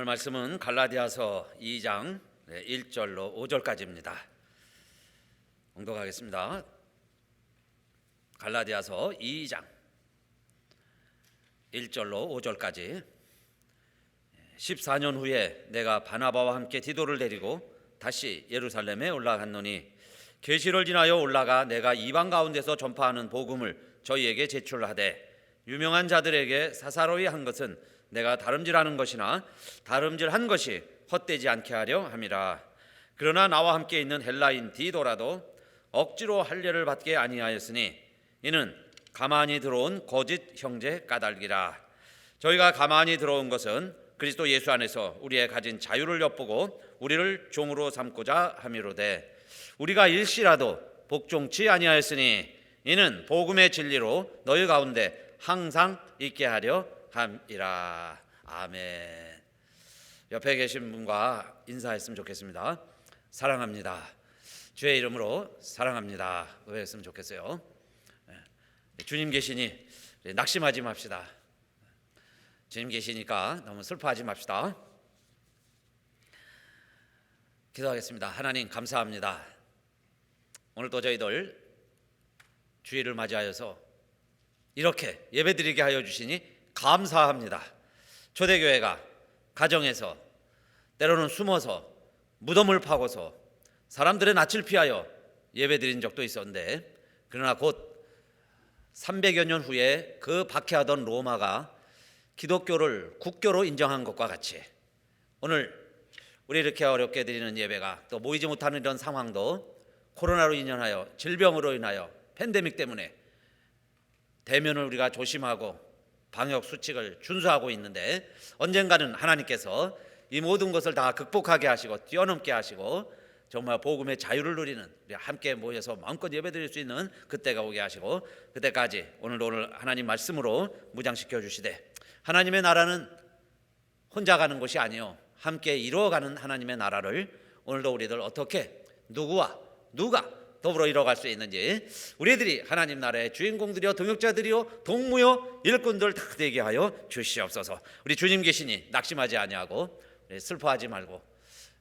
오늘 말씀은 갈라디아서 2장 1절로 5절까지입니다. 봉독하겠습니다. 갈라디아서 2장 1절로 5절까지. 14년 후에 내가 바나바와 함께 디도를 데리고 다시 예루살렘에 올라갔노니 계시를 지나여 올라가 내가 이방 가운데서 전파하는 복음을 저희에게 제출하되 유명한 자들에게 사사로이 한 것은 내가 다름질하는 것이나 다름질한 것이 헛되지 않게 하려 함이라. 그러나 나와 함께 있는 헬라인 디도라도 억지로 할례를 받게 아니하였으니 이는 가만히 들어온 거짓 형제 까닭이라. 저희가 가만히 들어온 것은 그리스도 예수 안에서 우리의 가진 자유를 엿보고 우리를 종으로 삼고자 함이로되 우리가 일시라도 복종치 아니하였으니 이는 복음의 진리로 너희 가운데 항상 있게 하려 함이라. 아멘. 옆에 계신 분과 인사했으면 좋겠습니다. 사랑합니다. 주의 이름으로 사랑합니다. 그랬으면 좋겠어요. 주님 계시니 낙심하지 맙시다. 주님 계시니까 너무 슬퍼하지 맙시다. 기도하겠습니다. 하나님 감사합니다. 오늘도 저희들 주일을 맞이하여서 이렇게 예배드리게 하여 주시니 감사합니다. 초대교회가 가정에서 때로는 숨어서 무덤을 파고서 사람들의 낯을 피하여 예배드린 적도 있었는데, 그러나 곧 300여 년 후에 그 박해하던 로마가 기독교를 국교로 인정한 것과 같이 오늘 우리 이렇게 어렵게 드리는 예배가 또 모이지 못하는 이런 상황도 코로나로 인연하여 질병으로 인하여 팬데믹 때문에 대면을 우리가 조심하고 방역 수칙을 준수하고 있는데, 언젠가는 하나님께서 이 모든 것을 다 극복하게 하시고 뛰어넘게 하시고 정말 복음의 자유를 누리는 우리 함께 모여서 마음껏 예배드릴 수 있는 그때가 오게 하시고, 그때까지 오늘 하나님 말씀으로 무장시켜 주시되, 하나님의 나라는 혼자 가는 것이 아니요 함께 이루어가는 하나님의 나라를 오늘도 우리들 어떻게 누가 더불어 이뤄갈 수 있는지 우리들이 하나님 나라의 주인공들이요 동역자들이요 동무요 일꾼들 다 되게 하여 주시옵소서. 우리 주님 계시니 낙심하지 아니하고 슬퍼하지 말고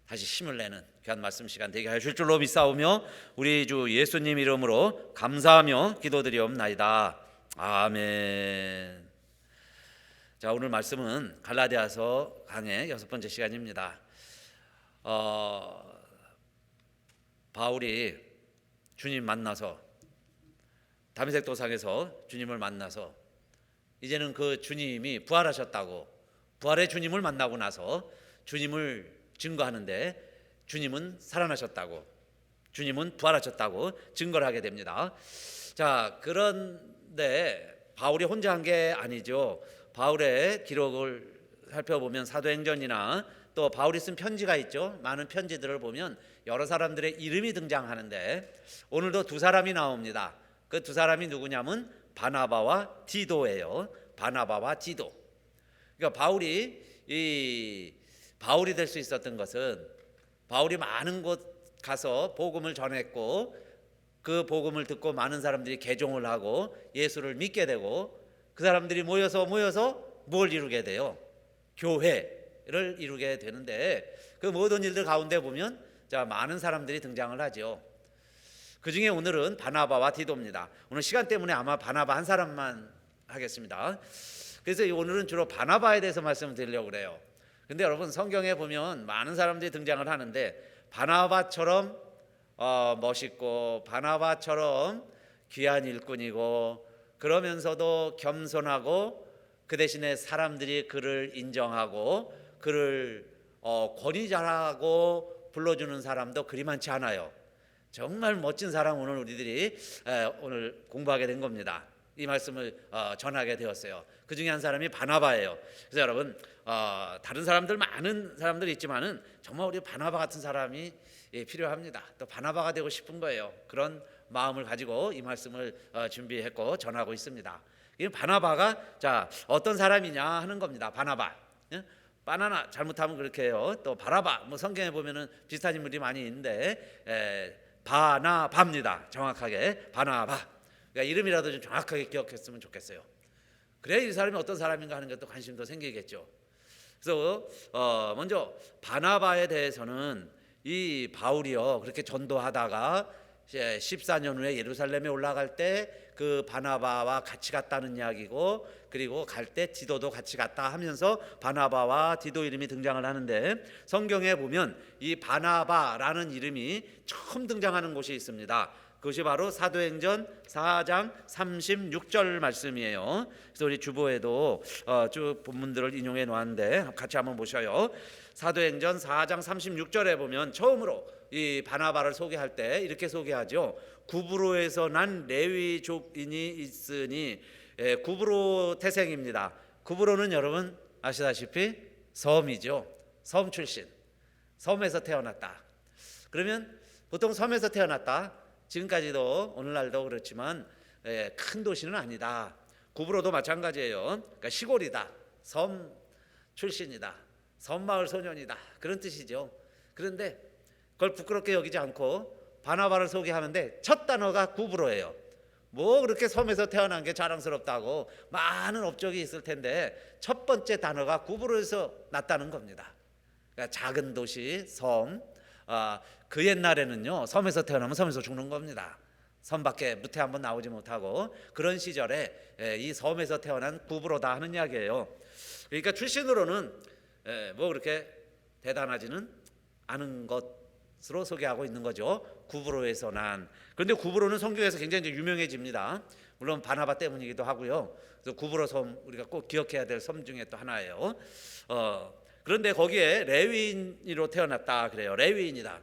다시 힘을 내는 귀한 말씀 시간 되게 하여 줄 줄로 믿사오며 우리 주 예수님 이름으로 감사하며 기도드리옵나이다. 아멘. 자, 오늘 말씀은 갈라디아서 강의 6번째 시간입니다. 바울이 주님 만나서 다메섹 도상에서 주님을 만나서 이제는 그 주님이 부활하셨다고, 부활의 주님을 만나고 나서 주님을 증거하는데 주님은 살아나셨다고, 주님은 부활하셨다고 증거를 하게 됩니다. 자, 그런데 바울이 혼자 한 게 아니죠. 바울의 기록을 살펴보면 사도행전이나 또 바울이 쓴 편지가 있죠. 많은 편지들을 보면 여러 사람들의 이름이 등장하는데 오늘도 두 사람이 나옵니다. 그 두 사람이 누구냐면 바나바와 디도예요. 바나바와 디도. 그러니까 바울이 될 수 있었던 것은 바울이 많은 곳 가서 복음을 전했고 그 복음을 듣고 많은 사람들이 개종을 하고 예수를 믿게 되고 그 사람들이 모여서 뭘 이루게 돼요? 교회를 이루게 되는데, 그 모든 일들 가운데 보면 자, 많은 사람들이 등장을 하죠. 그 중에 오늘은 바나바와 디도입니다. 오늘 시간 때문에 아마 바나바 한 사람만 하겠습니다. 그래서 오늘은 주로 바나바에 대해서 말씀을 드리려고 그래요. 근데 여러분 성경에 보면 많은 사람들이 등장을 하는데 바나바처럼 멋있고 바나바처럼 귀한 일꾼이고 그러면서도 겸손하고 그 대신에 사람들이 그를 인정하고 그를 권위자라고 불러주는 사람도 그리 많지 않아요. 정말 멋진 사람 오늘 우리들이 오늘 공부하게 된 겁니다. 이 말씀을 전하게 되었어요. 그 중에 한 사람이 바나바예요. 그래서 여러분 다른 사람들 많은 사람들이 있지만은 정말 우리 바나바 같은 사람이 필요합니다. 또 바나바가 되고 싶은 거예요. 그런 마음을 가지고 이 말씀을 준비했고 전하고 있습니다. 이 바나바가 자 어떤 사람이냐 하는 겁니다. 바나바, 바나나 잘못하면 그렇게 해요. 또 바라바, 뭐 성경에 보면은 비슷한 인물이 많이 있는데 바나바입니다. 정확하게 바나바. 그러니까 이름이라도 좀 정확하게 기억했으면 좋겠어요. 그래야 이 사람이 어떤 사람인가 하는 것도 관심도 생기겠죠. 그래서 먼저 바나바에 대해서는 이 바울이요 그렇게 전도하다가 14년 후에 예루살렘에 올라갈 때 그 바나바와 같이 갔다는 이야기고, 그리고 갈 때 디도도 같이 갔다 하면서 바나바와 디도 이름이 등장을 하는데, 성경에 보면 이 바나바라는 이름이 처음 등장하는 곳이 있습니다. 그것이 바로 사도행전 4장 36절 말씀이에요. 그래서 우리 주보에도 쭉 본문들을 인용해 놓았는데 같이 한번 보셔요. 사도행전 4장 36절에 보면 처음으로 이 바나바를 소개할 때 이렇게 소개하죠. 구브로에서 난 레위족인이 있으니, 구브로 태생입니다. 구브로는 여러분 아시다시피 섬이죠. 섬 출신, 섬에서 태어났다. 그러면 보통 섬에서 태어났다, 지금까지도 오늘날도 그렇지만 큰 도시는 아니다. 구브로도 마찬가지예요. 그러니까 시골이다, 섬 출신이다, 섬마을 소년이다, 그런 뜻이죠. 그런데 그걸 부끄럽게 여기지 않고 바나바를 소개하는데 첫 단어가 구브로예요. 뭐 그렇게 섬에서 태어난 게 자랑스럽다고, 많은 업적이 있을 텐데 첫 번째 단어가 구브로에서 났다는 겁니다. 그러니까 작은 도시, 섬. 그 옛날에는요 섬에서 태어나면 섬에서 죽는 겁니다. 섬 밖에 무태 한번 나오지 못하고, 그런 시절에 이 섬에서 태어난 구브로다 하는 이야기예요. 그러니까 출신으로는 뭐 그렇게 대단하지는 않은 것으로 소개하고 있는 거죠. 구브로에서 난. 그런데 구브로는 성경에서 굉장히 유명해집니다. 물론 바나바 때문이기도 하고요. 그래서 구브로 섬, 우리가 꼭 기억해야 될 섬 중에 또 하나예요. 그런데 거기에 레위인으로 태어났다 그래요. 레위인이다.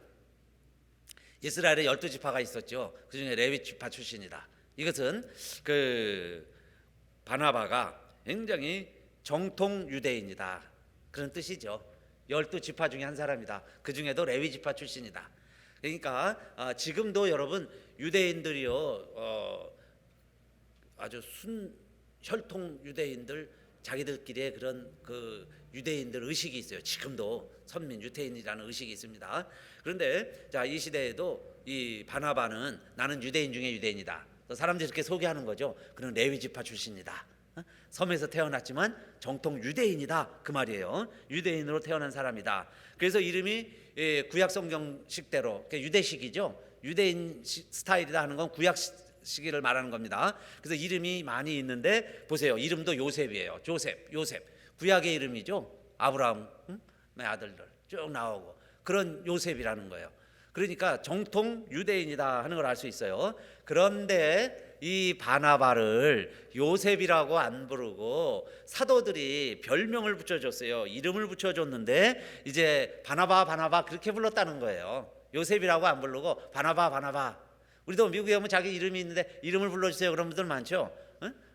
이스라엘에 12지파가 있었죠. 그 중에 레위 지파 출신이다. 이것은 그 바나바가 굉장히 정통 유대인이다, 그런 뜻이죠. 12지파 중에 한 사람이다. 그 중에도 레위 지파 출신이다. 그러니까 지금도 여러분 유대인들이요 아주 혈통 유대인들, 자기들끼리의 그런 그 유대인들 의식이 있어요. 지금도 선민 유대인이라는 의식이 있습니다. 그런데 자, 이 시대에도 이 바나바는 나는 유대인 중에 유대인이다, 사람들이 이렇게 소개하는 거죠. 그는 레위 지파 출신이다, 섬에서 태어났지만 정통 유대인이다, 그 말이에요. 유대인으로 태어난 사람이다. 그래서 이름이 구약 성경식대로 유대식이죠. 유대인 스타일이다 하는 건 구약 시기를 말하는 겁니다. 그래서 이름이 많이 있는데 보세요. 이름도 요셉이에요. 요셉. 구약의 이름이죠. 아브라함, 내 아들들 쭉 나오고, 그런 요셉이라는 거예요. 그러니까 정통 유대인이다 하는 걸 알 수 있어요. 그런데 이 바나바를 요셉이라고 안 부르고 사도들이 별명을 붙여줬어요. 이름을 붙여줬는데 이제 바나바 그렇게 불렀다는 거예요. 요셉이라고 안 부르고 바나바. 우리도 미국에 오면 자기 이름이 있는데 이름을 불러주세요 그런 분들 많죠.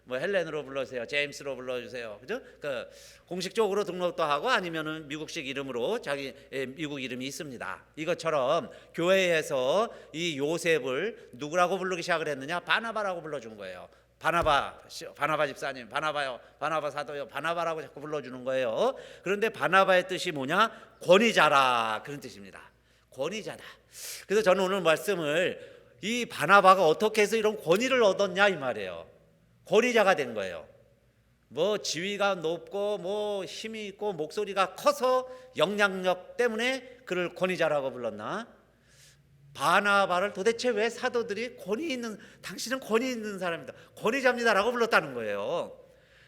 뭐 헬렌으로 불러주세요, 제임스로 불러주세요, 그죠? 그 공식적으로 등록도 하고 아니면은 미국식 이름으로 자기 미국 이름이 있습니다. 이것처럼 교회에서 이 요셉을 누구라고 부르기 시작을 했느냐? 바나바라고 불러준 거예요. 바나바 집사님, 바나바요, 바나바 사도요, 바나바라고 자꾸 불러주는 거예요. 그런데 바나바의 뜻이 뭐냐? 권위자라, 그런 뜻입니다. 권위자다. 그래서 저는 오늘 말씀을 이 바나바가 어떻게 해서 이런 권위를 얻었냐 이 말이에요. 권위자가 된 거예요. 뭐 지위가 높고 뭐 힘이 있고 목소리가 커서 영향력 때문에 그를 권위자라고 불렀나? 바나바를 도대체 왜 사도들이 당신은 권위 있는 사람이다, 권위자입니다라고 불렀다는 거예요.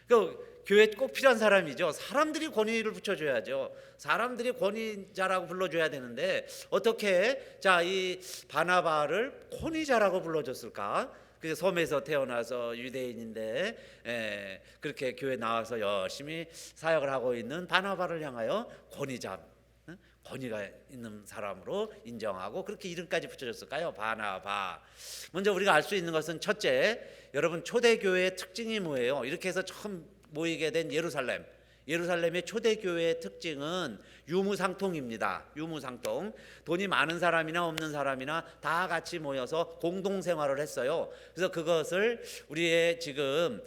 그 교회에 꼭 필요한 사람이죠. 사람들이 권위를 붙여줘야죠. 사람들이 권위자라고 불러줘야 되는데 어떻게 이 바나바를 권위자라고 불러줬을까? 그 섬에서 태어나서 유대인인데 그렇게 교회 나와서 열심히 사역을 하고 있는 바나바를 향하여 권위자, 권위가 있는 사람으로 인정하고 그렇게 이름까지 붙여줬을까요? 바나바. 먼저 우리가 알 수 있는 것은 첫째, 여러분 초대교회의 특징이 뭐예요? 이렇게 해서 처음 모이게 된 예루살렘의 초대교회의 특징은 유무상통입니다. 유무상통. 돈이 많은 사람이나 없는 사람이나 다 같이 모여서 공동생활을 했어요. 그래서 그것을 우리의 지금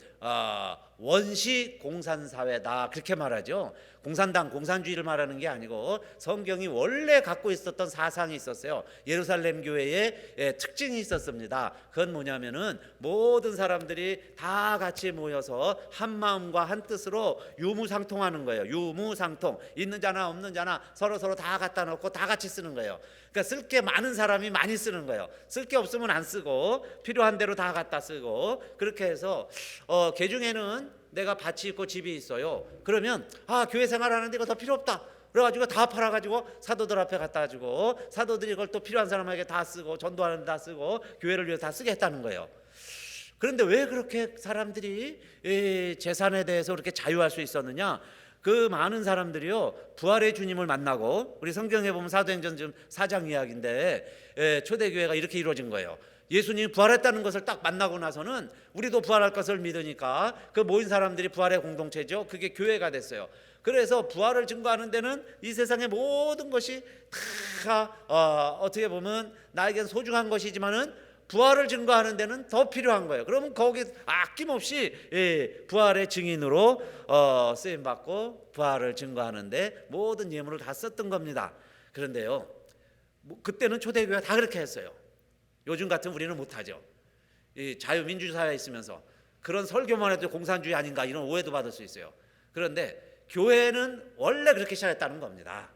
원시 공산사회다 그렇게 말하죠. 공산당, 공산주의를 말하는 게 아니고 성경이 원래 갖고 있었던 사상이 있었어요. 예루살렘 교회의 특징이 있었습니다. 그건 뭐냐면은 모든 사람들이 다 같이 모여서 한 마음과 한 뜻으로 유무상통하는 거예요. 유무상통. 있는 자나 없는 자나 서로 다 갖다 놓고 다 같이 쓰는 거예요. 그러니까 쓸 게 많은 사람이 많이 쓰는 거예요. 쓸 게 없으면 안 쓰고 필요한 대로 다 갖다 쓰고, 그렇게 해서 개중에는 내가 밭이 있고 집이 있어요. 그러면 교회 생활하는데 이거 더 필요 없다. 그래가지고 다 팔아가지고 사도들 앞에 갖다 주고, 사도들이 이걸 또 필요한 사람에게 다 쓰고, 전도하는 데 다 쓰고, 교회를 위해서 다 쓰게 했다는 거예요. 그런데 왜 그렇게 사람들이 재산에 대해서 그렇게 자유할 수 있었느냐? 그 많은 사람들이요, 부활의 주님을 만나고, 우리 성경에 보면 사도행전 4장 이야기인데 초대교회가 이렇게 이루어진 거예요. 예수님이 부활했다는 것을 딱 만나고 나서는 우리도 부활할 것을 믿으니까 그 모인 사람들이 부활의 공동체죠. 그게 교회가 됐어요. 그래서 부활을 증거하는 데는 이 세상의 모든 것이 다 어떻게 보면 나에겐 소중한 것이지만은 부활을 증거하는 데는 더 필요한 거예요. 그러면 거기 아낌없이 부활의 증인으로 쓰임 받고 부활을 증거하는데 모든 예물을 다 썼던 겁니다. 그런데요, 그때는 초대교회가 다 그렇게 했어요. 요즘 같은 우리는 못하죠. 이 자유민주 사회에 있으면서 그런 설교만 해도 공산주의 아닌가 이런 오해도 받을 수 있어요. 그런데 교회는 원래 그렇게 시작했다는 겁니다.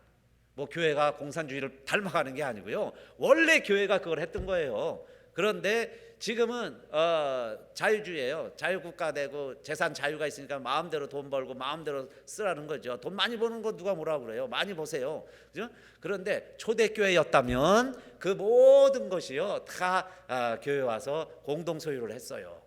뭐 교회가 공산주의를 닮아가는 게 아니고요, 원래 교회가 그걸 했던 거예요. 그런데 지금은 자유주의예요. 자유국가 되고 재산 자유가 있으니까 마음대로 돈 벌고 마음대로 쓰라는 거죠. 돈 많이 버는 거 누가 뭐라고 그래요? 많이 버세요. 그죠? 그런데 초대교회였다면 그 모든 것이요 다 교회 와서 공동 소유를 했어요.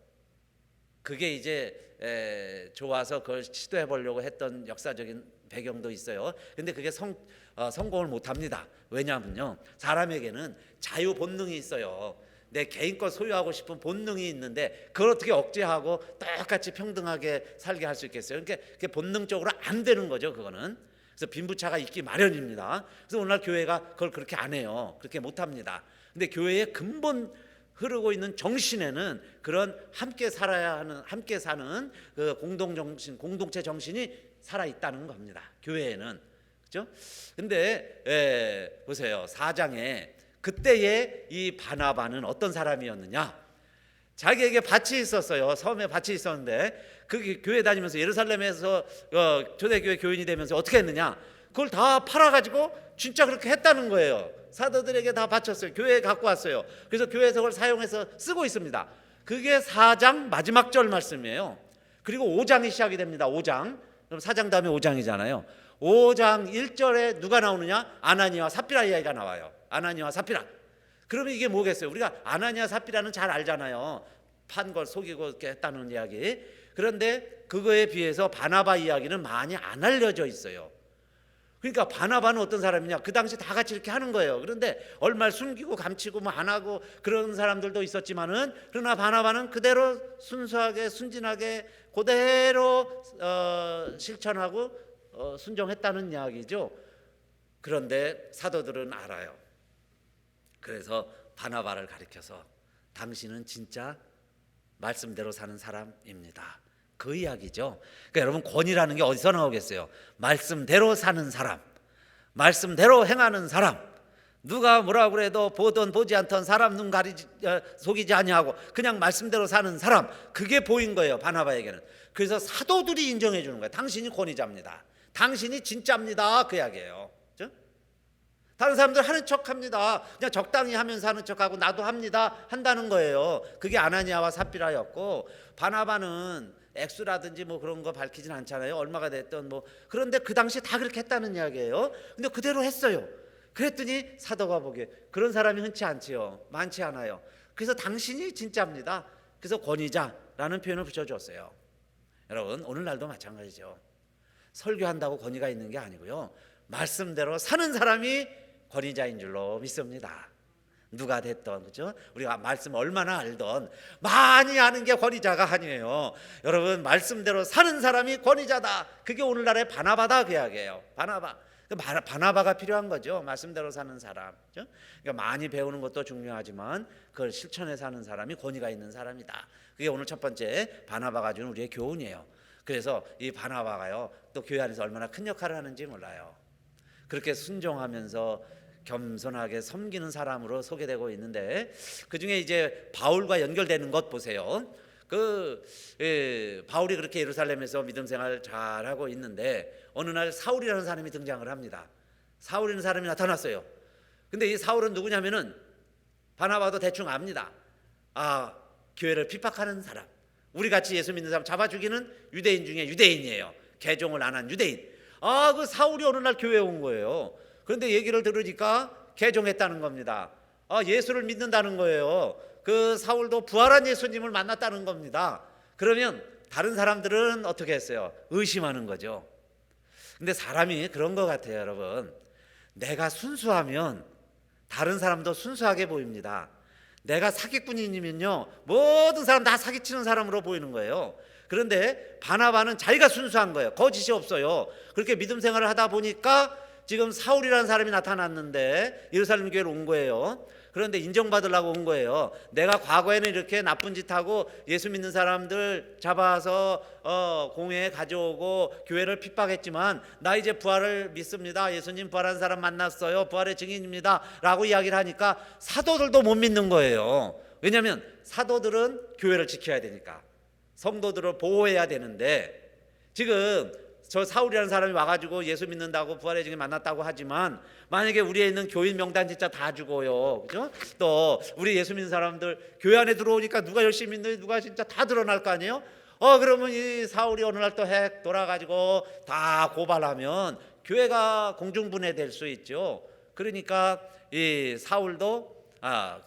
그게 이제 좋아서 그걸 시도해 보려고 했던 역사적인 배경도 있어요. 근데 그게 성공을 못 합니다. 왜냐하면요, 사람에게는 자유 본능이 있어요. 내 개인껏 소유하고 싶은 본능이 있는데 그걸 어떻게 억제하고 똑같이 평등하게 살게 할 수 있겠어요? 그러니까 그게 본능적으로 안 되는 거죠, 그거는. 그래서 빈부차가 있기 마련입니다. 그래서 오늘날 교회가 그걸 그렇게 안 해요. 그렇게 못 합니다. 근데 교회의 근본 흐르고 있는 정신에는 그런 함께 살아야 하는, 함께 사는 그 공동 정신, 공동체 정신이 살아 있다는 겁니다. 교회에는. 그렇죠? 근데 보세요. 4장에 그때의 이 바나바는 어떤 사람이었느냐? 자기에게 밭이 있었어요. 섬에 밭이 있었는데 그 교회 다니면서 예루살렘에서 초대교회 교인이 되면서 어떻게 했느냐? 그걸 다 팔아가지고 진짜 그렇게 했다는 거예요. 사도들에게 다 바쳤어요. 교회에 갖고 왔어요. 그래서 교회에서 그걸 사용해서 쓰고 있습니다. 그게 4장 마지막 절 말씀이에요. 그리고 5장이 시작이 됩니다. 5장. 그럼 4장 다음에 5장이잖아요. 5장 1절에 누가 나오느냐? 아나니아와 삽비라 이야기가 나와요. 아나니아와 삽비라. 그러면 이게 뭐겠어요? 우리가 아나니아 삽비라는 잘 알잖아요. 판 걸 속이고 이렇게 했다는 이야기. 그런데 그거에 비해서 바나바 이야기는 많이 안 알려져 있어요. 그러니까 바나바는 어떤 사람이냐? 그 당시 다 같이 이렇게 하는 거예요. 그런데 얼마를 숨기고 감추고 뭐 안 하고 그런 사람들도 있었지만은, 그러나 바나바는 그대로 순수하게 순진하게 그대로 실천하고 순종했다는 이야기죠. 그런데 사도들은 알아요. 그래서 바나바를 가리켜서 당신은 진짜 말씀대로 사는 사람입니다. 그 이야기죠. 그러니까 여러분, 권위라는 게 어디서 나오겠어요? 말씀대로 사는 사람, 말씀대로 행하는 사람. 누가 뭐라고 그래도 보든 보지 않던 사람 눈 속이지 아니하고 그냥 말씀대로 사는 사람. 그게 보인 거예요, 바나바에게는. 그래서 사도들이 인정해 주는 거예요. 당신이 권위자입니다. 당신이 진짜입니다. 그 이야기예요. 다른 사람들 하는 척합니다. 그냥 적당히 하면서 하는 척하고 나도 합니다 한다는 거예요. 그게 아나니아와 삽비라였고, 바나바는 액수라든지 뭐 그런 거 밝히진 않잖아요. 얼마가 됐던 뭐. 그런데 그 당시 다 그렇게 했다는 이야기예요. 근데 그대로 했어요. 그랬더니 사도가 보기에 그런 사람이 흔치 않지요. 많지 않아요. 그래서 당신이 진짜입니다. 그래서 권위자라는 표현을 붙여줬어요. 여러분, 오늘날도 마찬가지죠. 설교한다고 권위가 있는 게 아니고요, 말씀대로 사는 사람이 권위자인 줄로 믿습니다. 누가 됐던, 그죠? 우리가 말씀 얼마나 알던 많이 아는 게 권위자가 아니에요. 여러분, 말씀대로 사는 사람이 권위자다. 그게 오늘날의 바나바다, 그 이야기예요. 바나바가 필요한 거죠. 말씀대로 사는 사람. 그죠? 그러니까 많이 배우는 것도 중요하지만 그걸 실천해 사는 사람이 권위가 있는 사람이다. 그게 오늘 첫 번째 바나바가 주는 우리의 교훈이에요. 그래서 이 바나바가요 또 교회 안에서 얼마나 큰 역할을 하는지 몰라요. 그렇게 순종하면서 겸손하게 섬기는 사람으로 소개되고 있는데, 그 중에 이제 바울과 연결되는 것 보세요. 바울이 그렇게 예루살렘에서 믿음 생활 잘하고 있는데 어느 날 사울이라는 사람이 등장을 합니다. 사울이라는 사람이 나타났어요. 근데 이 사울은 누구냐면은 바나바도 대충 압니다. 교회를 핍박하는 사람, 우리 같이 예수 믿는 사람 잡아 죽이는 유대인 중에 유대인이에요. 개종을 안 한 유대인. 그 사울이 어느 날 교회에 온 거예요. 그런데 얘기를 들으니까 개종했다는 겁니다. 예수를 믿는다는 거예요. 그 사울도 부활한 예수님을 만났다는 겁니다. 그러면 다른 사람들은 어떻게 했어요? 의심하는 거죠. 근데 사람이 그런 것 같아요, 여러분. 내가 순수하면 다른 사람도 순수하게 보입니다. 내가 사기꾼이면요 모든 사람 다 사기치는 사람으로 보이는 거예요. 그런데 바나바는 자기가 순수한 거예요. 거짓이 없어요. 그렇게 믿음 생활을 하다 보니까 지금 사울이라는 사람이 나타났는데 예루살렘 교회로 온 거예요. 그런데 인정받으려고 온 거예요. 내가 과거에는 이렇게 나쁜 짓 하고 예수 믿는 사람들 잡아서 공회에 가져오고 교회를 핍박했지만 나 이제 부활을 믿습니다. 예수님 부활한 사람 만났어요. 부활의 증인입니다 라고 이야기를 하니까 사도들도 못 믿는 거예요. 왜냐하면 사도들은 교회를 지켜야 되니까, 성도들을 보호해야 되는데, 지금 저 사울이라는 사람이 와가지고 예수 믿는다고 부활의 증인 만났다고 하지만 만약에 우리에 있는 교인 명단 진짜 다 죽어요. 그죠? 또 우리 예수 믿는 사람들 교회 안에 들어오니까 누가 열심히 믿는지 누가 진짜 다 드러날 거 아니에요? 그러면 이 사울이 어느 날 또 핵 돌아가지고 다 고발하면 교회가 공중분해될 수 있죠. 그러니까 이 사울도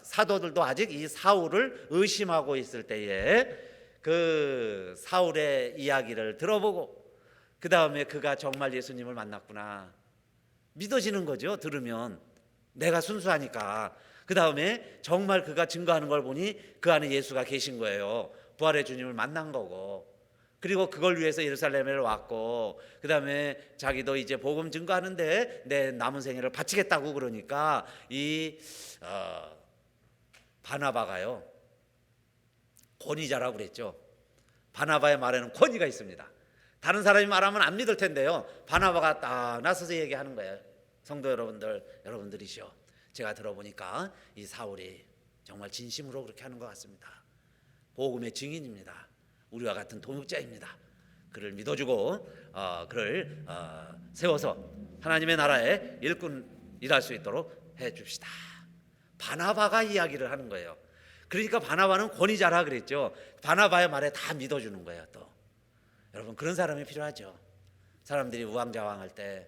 사도들도 아직 이 사울을 의심하고 있을 때에 그 사울의 이야기를 들어보고 그 다음에 그가 정말 예수님을 만났구나 믿어지는 거죠. 들으면 내가 순수하니까. 그 다음에 정말 그가 증거하는 걸 보니 그 안에 예수가 계신 거예요. 부활의 주님을 만난 거고, 그리고 그걸 위해서 예루살렘에 왔고, 그 다음에 자기도 이제 복음 증거하는데 내 남은 생애를 바치겠다고 그러니까 이 바나바가요 권위자라고 그랬죠. 바나바의 말에는 권위가 있습니다. 다른 사람이 말하면 안 믿을 텐데요, 바나바가 딱 나서서 얘기하는 거예요. 성도 여러분들이시오, 제가 들어보니까 이 사울이 정말 진심으로 그렇게 하는 것 같습니다. 복음의 증인입니다. 우리와 같은 동역자입니다. 그를 믿어주고 그를 세워서 하나님의 나라의 일꾼 일할 수 있도록 해줍시다. 바나바가 이야기를 하는 거예요. 그러니까 바나바는 권위자라 그랬죠. 바나바의 말에 다 믿어주는 거예요. 또 여러분, 그런 사람이 필요하죠. 사람들이 우왕좌왕할 때,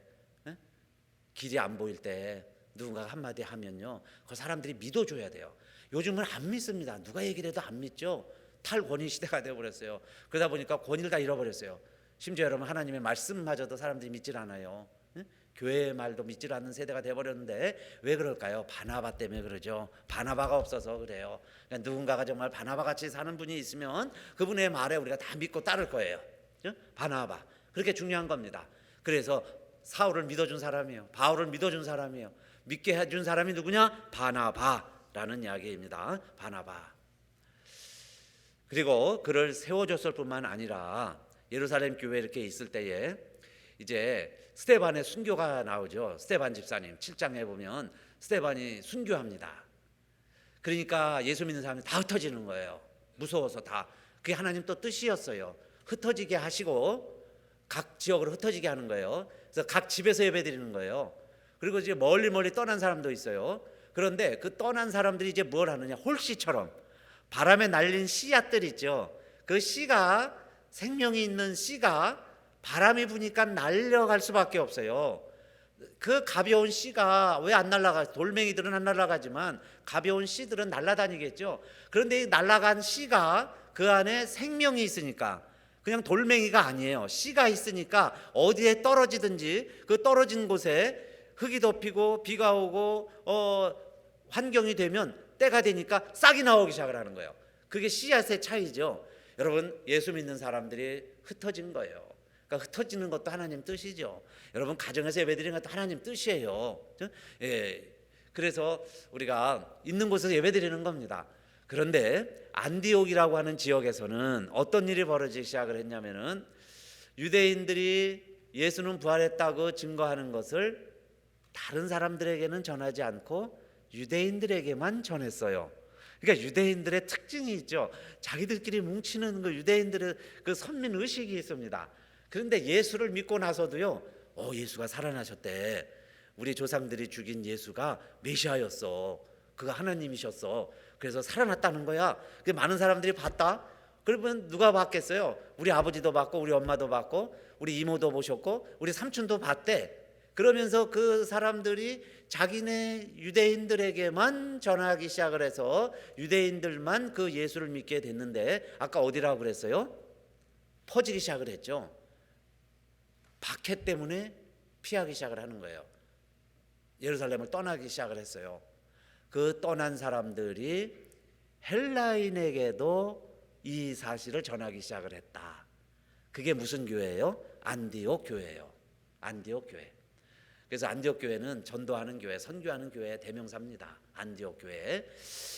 길이 안 보일 때 누군가 한마디 하면요, 그 사람들이 믿어줘야 돼요. 요즘은 안 믿습니다. 누가 얘기를 해도 안 믿죠. 탈권위 시대가 되어버렸어요. 그러다 보니까 권위를 다 잃어버렸어요. 심지어 여러분, 하나님의 말씀마저도 사람들이 믿질 않아요. 교회의 말도 믿질 않는 세대가 되어버렸는데 왜 그럴까요? 바나바 때문에 그러죠. 바나바가 없어서 그래요. 그러니까 누군가가 정말 바나바같이 사는 분이 있으면 그분의 말에 우리가 다 믿고 따를 거예요. 바나바, 그렇게 중요한 겁니다. 그래서 사울을 믿어준 사람이에요. 바울을 믿어준 사람이에요. 믿게 해준 사람이 누구냐? 바나바라는 이야기입니다. 바나바. 그리고 그를 세워줬을 뿐만 아니라 예루살렘 교회에 이렇게 있을 때에 이제 스데반의 순교가 나오죠. 스데반 집사님 7장에 보면 스데반이 순교합니다. 그러니까 예수 믿는 사람이 다 흩어지는 거예요. 무서워서 다. 그게 하나님 또 뜻이었어요. 흩어지게 하시고 각 지역으로 흩어지게 하는 거예요. 그래서 각 집에서 예배드리는 거예요. 그리고 이제 멀리 떠난 사람도 있어요. 그런데 그 떠난 사람들이 이제 뭘 하느냐, 홀씨처럼 바람에 날린 씨앗들 있죠. 그 씨가, 생명이 있는 씨가 바람이 부니까 날려갈 수밖에 없어요. 그 가벼운 씨가 왜 안 날아가? 돌멩이들은 안 날아가지만 가벼운 씨들은 날아다니겠죠. 그런데 이 날아간 씨가 그 안에 생명이 있으니까, 그냥 돌멩이가 아니에요. 씨가 있으니까 어디에 떨어지든지 그 떨어진 곳에 흙이 덮이고 비가 오고 환경이 되면, 때가 되니까 싹이 나오기 시작을 하는 거예요. 그게 씨앗의 차이죠. 여러분, 예수 믿는 사람들이 흩어진 거예요. 그러니까 흩어지는 것도 하나님 뜻이죠. 여러분, 가정에서 예배드리는 것도 하나님 뜻이에요. 그래서 우리가 있는 곳에서 예배드리는 겁니다. 그런데 안디옥이라고 하는 지역에서는 어떤 일이 벌어지기 시작을 했냐면은 유대인들이 예수는 부활했다고 증거하는 것을 다른 사람들에게는 전하지 않고 유대인들에게만 전했어요. 그러니까 유대인들의 특징이 있죠. 자기들끼리 뭉치는 그 유대인들의 그 선민 의식이 있습니다. 그런데 예수를 믿고 나서도요, 예수가 살아나셨대. 우리 조상들이 죽인 예수가 메시아였어. 그가 하나님이셨어. 그래서 살아났다는 거야. 그 많은 사람들이 봤다. 그러면 누가 봤겠어요? 우리 아버지도 봤고, 우리 엄마도 봤고, 우리 이모도 보셨고, 우리 삼촌도 봤대. 그러면서 그 사람들이 자기네 유대인들에게만 전하기 시작을 해서 유대인들만 그 예수를 믿게 됐는데, 아까 어디라고 그랬어요? 퍼지기 시작을 했죠. 박해 때문에 피하기 시작을 하는 거예요. 예루살렘을 떠나기 시작을 했어요. 그 떠난 사람들이 헬라인에게도 이 사실을 전하기 시작을 했다. 그게 무슨 교회예요? 안디옥 교회예요. 안디옥 교회. 그래서 안디옥 교회는 전도하는 교회, 선교하는 교회의 대명사입니다. 안디옥 교회.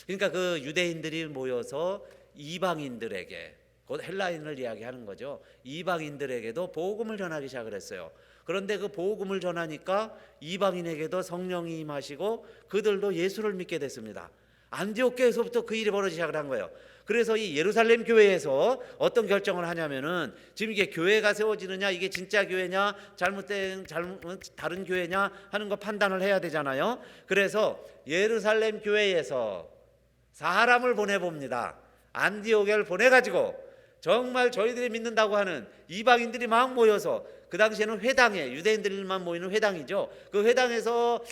그러니까 그 유대인들이 모여서 이방인들에게, 곧 헬라인을 이야기하는 거죠. 이방인들에게도 복음을 전하기 시작을 했어요. 그런데 그 복음을 전하니까 이방인에게도 성령이 임하시고 그들도 예수를 믿게 됐습니다. 안디옥 교회에서부터 그 일이 벌어지기 시작을 한 거예요. 그래서 이 예루살렘 교회에서 어떤 결정을 하냐면은, 지금 이게 교회가 세워지느냐, 이게 진짜 교회냐, 다른 교회냐 하는 거 판단을 해야 되잖아요. 그래서 예루살렘 교회에서 사람을 보내봅니다. 안디옥을 보내가지고 정말 저희들이 믿는다고 하는 이방인들이 막 모여서, 그 당시에는 회당에 유대인들만 모이는 회당이죠. 그 회당에서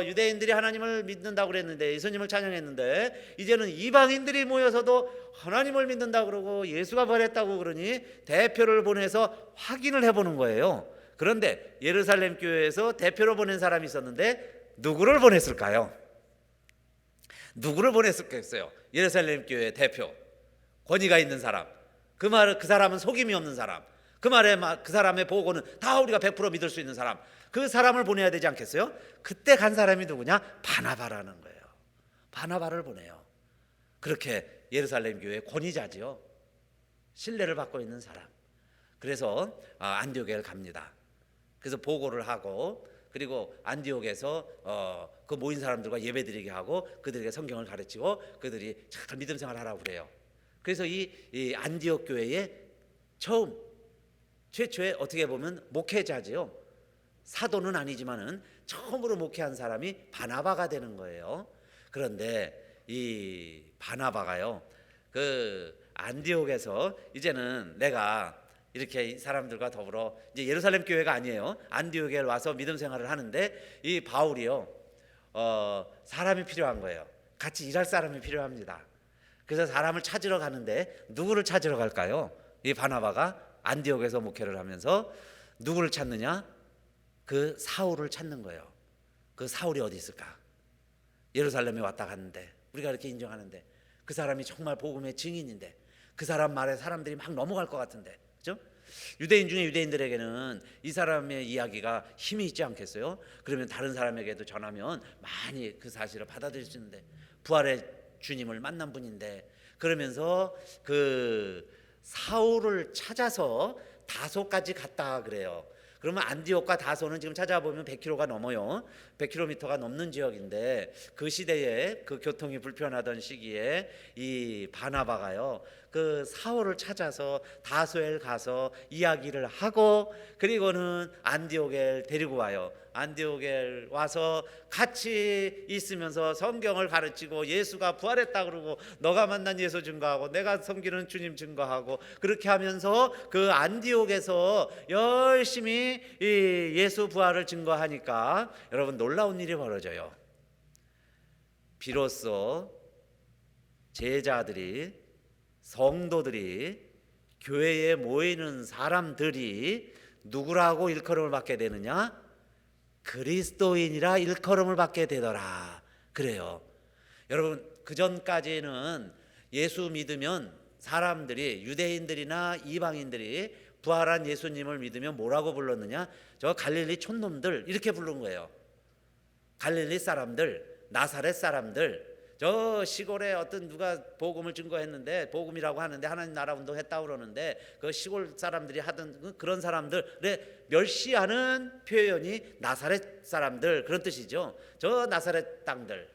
유대인들이 하나님을 믿는다고 그랬는데, 예수님을 찬양했는데, 이제는 이방인들이 모여서도 하나님을 믿는다고 그러고 예수가 부활했다고 그러니 대표를 보내서 확인을 해보는 거예요. 그런데 예루살렘 교회에서 대표로 보낸 사람이 있었는데 누구를 보냈을까요? 누구를 보냈을겠어요? 예루살렘 교회 대표, 권위가 있는 사람, 그 사람은 속임이 없는 사람, 그 사람의 보고는 다 우리가 100% 믿을 수 있는 사람, 그 사람을 보내야 되지 않겠어요? 그때 간 사람이 누구냐? 바나바라는 거예요. 바나바를 보내요. 그렇게 예루살렘 교회의 권위자지요. 신뢰를 받고 있는 사람. 그래서 안디옥에 갑니다. 그래서 보고를 하고, 그리고 안디옥에서 그 모인 사람들과 예배드리게 하고 그들에게 성경을 가르치고 그들이 잘 믿음 생활을 하라고 그래요. 그래서 이 안디옥 교회의 최초의 어떻게 보면 목회자지요. 사도는 아니지만은 처음으로 목회한 사람이 바나바가 되는 거예요. 그런데 이 바나바가요, 그 안디옥에서 이제는 내가 이렇게 이 사람들과 더불어, 이제 예루살렘 교회가 아니에요. 안디옥에 와서 믿음 생활을 하는데, 이 바울이요, 사람이 필요한 거예요. 같이 일할 사람이 필요합니다. 그래서 사람을 찾으러 가는데 누구를 찾으러 갈까요? 이 바나바가 안디옥에서 목회를 하면서 누구를 찾느냐? 그 사울을 찾는 거예요. 그 사울이 어디 있을까? 예루살렘에 왔다 갔는데, 우리가 이렇게 인정하는데, 그 사람이 정말 복음의 증인인데, 그 사람 말에 사람들이 막 넘어갈 것 같은데, 그렇죠? 유대인 중에 유대인들에게는 이 사람의 이야기가 힘이 있지 않겠어요? 그러면 다른 사람에게도 전하면 많이 그 사실을 받아들일 수 있는데, 부활의 주님을 만난 분인데, 그러면서 그 사울을 찾아서 다소까지 갔다 그래요. 그러면 안디옥과 다소는 지금 찾아보면 100km가 넘어요. 100km가 넘는 지역인데, 그 시대에 그 교통이 불편하던 시기에 이 바나바가요, 그 사울을 찾아서 다소에 가서 이야기를 하고, 그리고는 안디옥에 데리고 와요. 안디옥에 와서 같이 있으면서 성경을 가르치고 예수가 부활했다 그러고, 너가 만난 예수 증거하고 내가 섬기는 주님 증거하고, 그렇게 하면서 그 안디옥에서 열심히 이 예수 부활을 증거하니까 여러분, 놀라운 일이 벌어져요. 비로소 제자들이, 성도들이, 교회에 모이는 사람들이 누구라고 일컬음을 받게 되느냐? 그리스도인이라 일컬음을 받게 되더라 그래요. 여러분, 그 전까지는 예수 믿으면 사람들이, 유대인들이나 이방인들이 부활한 예수님을 믿으면 뭐라고 불렀느냐? 저 갈릴리 촌놈들, 이렇게 부른 거예요. 갈릴리 사람들, 나사렛 사람들, 저 시골에 어떤 누가 복음을 증거했는데, 복음이라고 하는데 하나님 나라 운동했다고 그러는데, 그 시골 사람들이 하던 그런 사람들의 멸시하는 표현이 나사렛 사람들, 그런 뜻이죠. 저 나사렛 땅들,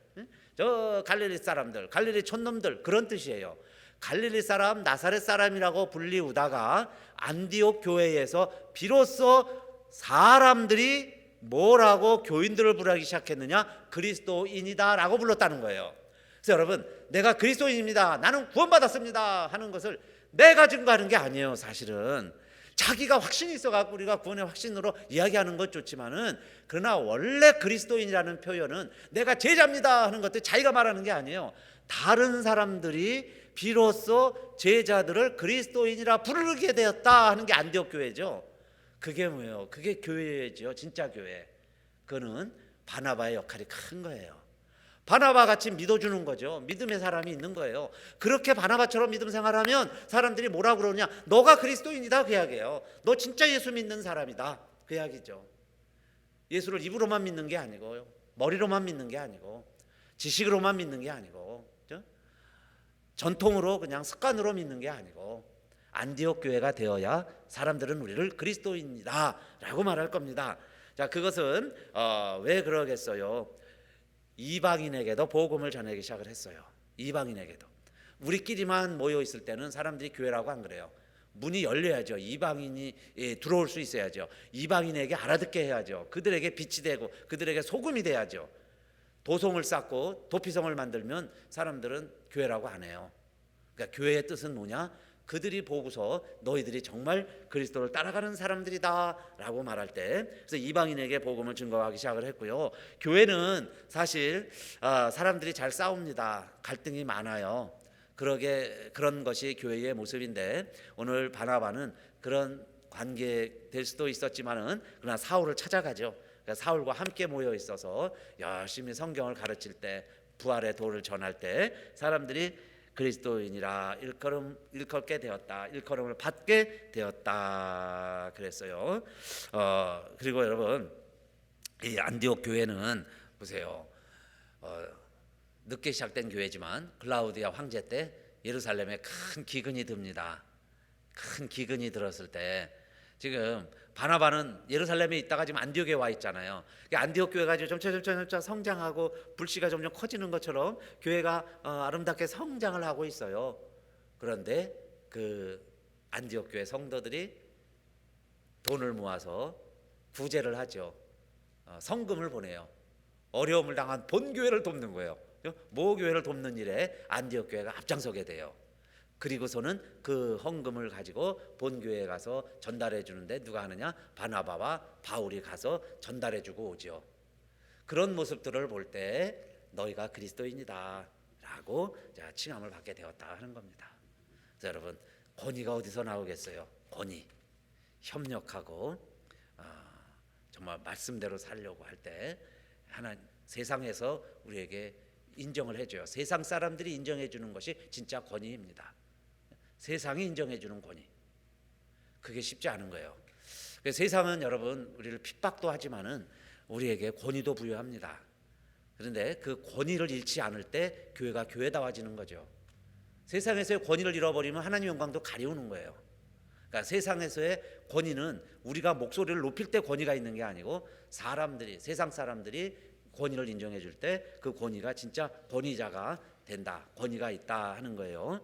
저 갈릴리 사람들, 갈릴리 촌놈들, 그런 뜻이에요. 갈릴리 사람, 나사렛 사람이라고 불리우다가 안디옥 교회에서 비로소 사람들이 뭐라고 교인들을 부르기 시작했느냐? 그리스도인이다라고 불렀다는 거예요. 그래서 여러분, 내가 그리스도인입니다, 나는 구원받았습니다 하는 것을 내가 증거하는 게 아니에요. 사실은 자기가 확신이 있어갖고 우리가 구원의 확신으로 이야기하는 것 좋지만은, 그러나 원래 그리스도인이라는 표현은 내가 제자입니다 하는 것도 자기가 말하는 게 아니에요. 다른 사람들이 비로소 제자들을 그리스도인이라 부르게 되었다 하는 게 안디옥 교회죠. 그게 뭐예요? 그게 교회죠. 진짜 교회. 그거는 바나바의 역할이 큰 거예요. 바나바 같이 믿어주는 거죠. 믿음의 사람이 있는 거예요. 그렇게 바나바처럼 믿음 생활하면 사람들이 뭐라 그러냐? 너가 그리스도인이다, 그 이야기예요. 너 진짜 예수 믿는 사람이다, 그 이야기죠. 예수를 입으로만 믿는 게 아니고, 머리로만 믿는 게 아니고, 지식으로만 믿는 게 아니고, 전통으로 그냥 습관으로 믿는 게 아니고, 안디옥 교회가 되어야 사람들은 우리를 그리스도인이다 라고 말할 겁니다. 자, 그것은 왜 그러겠어요? 이방인에게도 복음을 전하기 시작을 했어요. 이방인에게도. 우리끼리만 모여 있을 때는 사람들이 교회라고 안 그래요. 문이 열려야죠. 이방인이 들어올 수 있어야죠. 이방인에게 알아듣게 해야죠. 그들에게 빛이 되고 그들에게 소금이 돼야죠. 도성을 쌓고 도피성을 만들면 사람들은 교회라고 안 해요. 그러니까 교회의 뜻은 뭐냐? 그들이 보고서 너희들이 정말 그리스도를 따라가는 사람들이다 라고 말할 때, 그래서 이방인에게 복음을 증거하기 시작을 했고요. 교회는 사실 사람들이 잘 싸웁니다. 갈등이 많아요. 그런 것이 교회의 모습인데, 오늘 바나바는 그런 관계 될 수도 있었지만은 그러나 사울을 찾아가죠. 그러니까 사울과 함께 모여 있어서 열심히 성경을 가르칠 때, 부활의 도를 전할 때 사람들이 그리스도인이라 일컬게 되었다, 일컬음을 받게 되었다 그랬어요. 그리고 여러분, 이 안디옥 교회는 보세요. 늦게 시작된 교회지만 클라우디아 황제 때 예루살렘에 큰 기근이 듭니다. 큰 기근이 들었을 때, 지금 바나바는 예루살렘에 있다가 지금 안디옥에 와 있잖아요. 안디옥 교회가 점차 성장하고 불씨가 점점 커지는 것처럼 교회가 아름답게 성장을 하고 있어요. 그런데 그 안디옥 교회 성도들이 돈을 모아서 구제를 하죠. 성금을 보내요. 어려움을 당한 본교회를 돕는 거예요. 모교회를 돕는 일에 안디옥 교회가 앞장서게 돼요. 그리고서는 그 헌금을 가지고 본교회에 가서 전달해 주는데 누가 하느냐? 바나바와 바울이 가서 전달해 주고 오죠. 그런 모습들을 볼 때 너희가 그리스도인이다 라고 칭함을 받게 되었다 하는 겁니다. 그래서 여러분, 권위가 어디서 나오겠어요? 권위. 협력하고 정말 말씀대로 살려고 할 때 세상에서 우리에게 인정을 해줘요. 세상 사람들이 인정해 주는 것이 진짜 권위입니다. 세상이 인정해 주는 권위, 그게 쉽지 않은 거예요. 세상은 여러분 우리를 핍박도 하지만은 우리에게 권위도 부여합니다. 그런데 그 권위를 잃지 않을 때 교회가 교회다워지는 거죠. 세상에서의 권위를 잃어버리면 하나님 영광도 가려우는 거예요. 그러니까 세상에서의 권위는 우리가 목소리를 높일 때 권위가 있는 게 아니고, 세상 사람들이 권위를 인정해 줄 때 그 권위가 진짜 권위자가 된다, 권위가 있다 하는 거예요.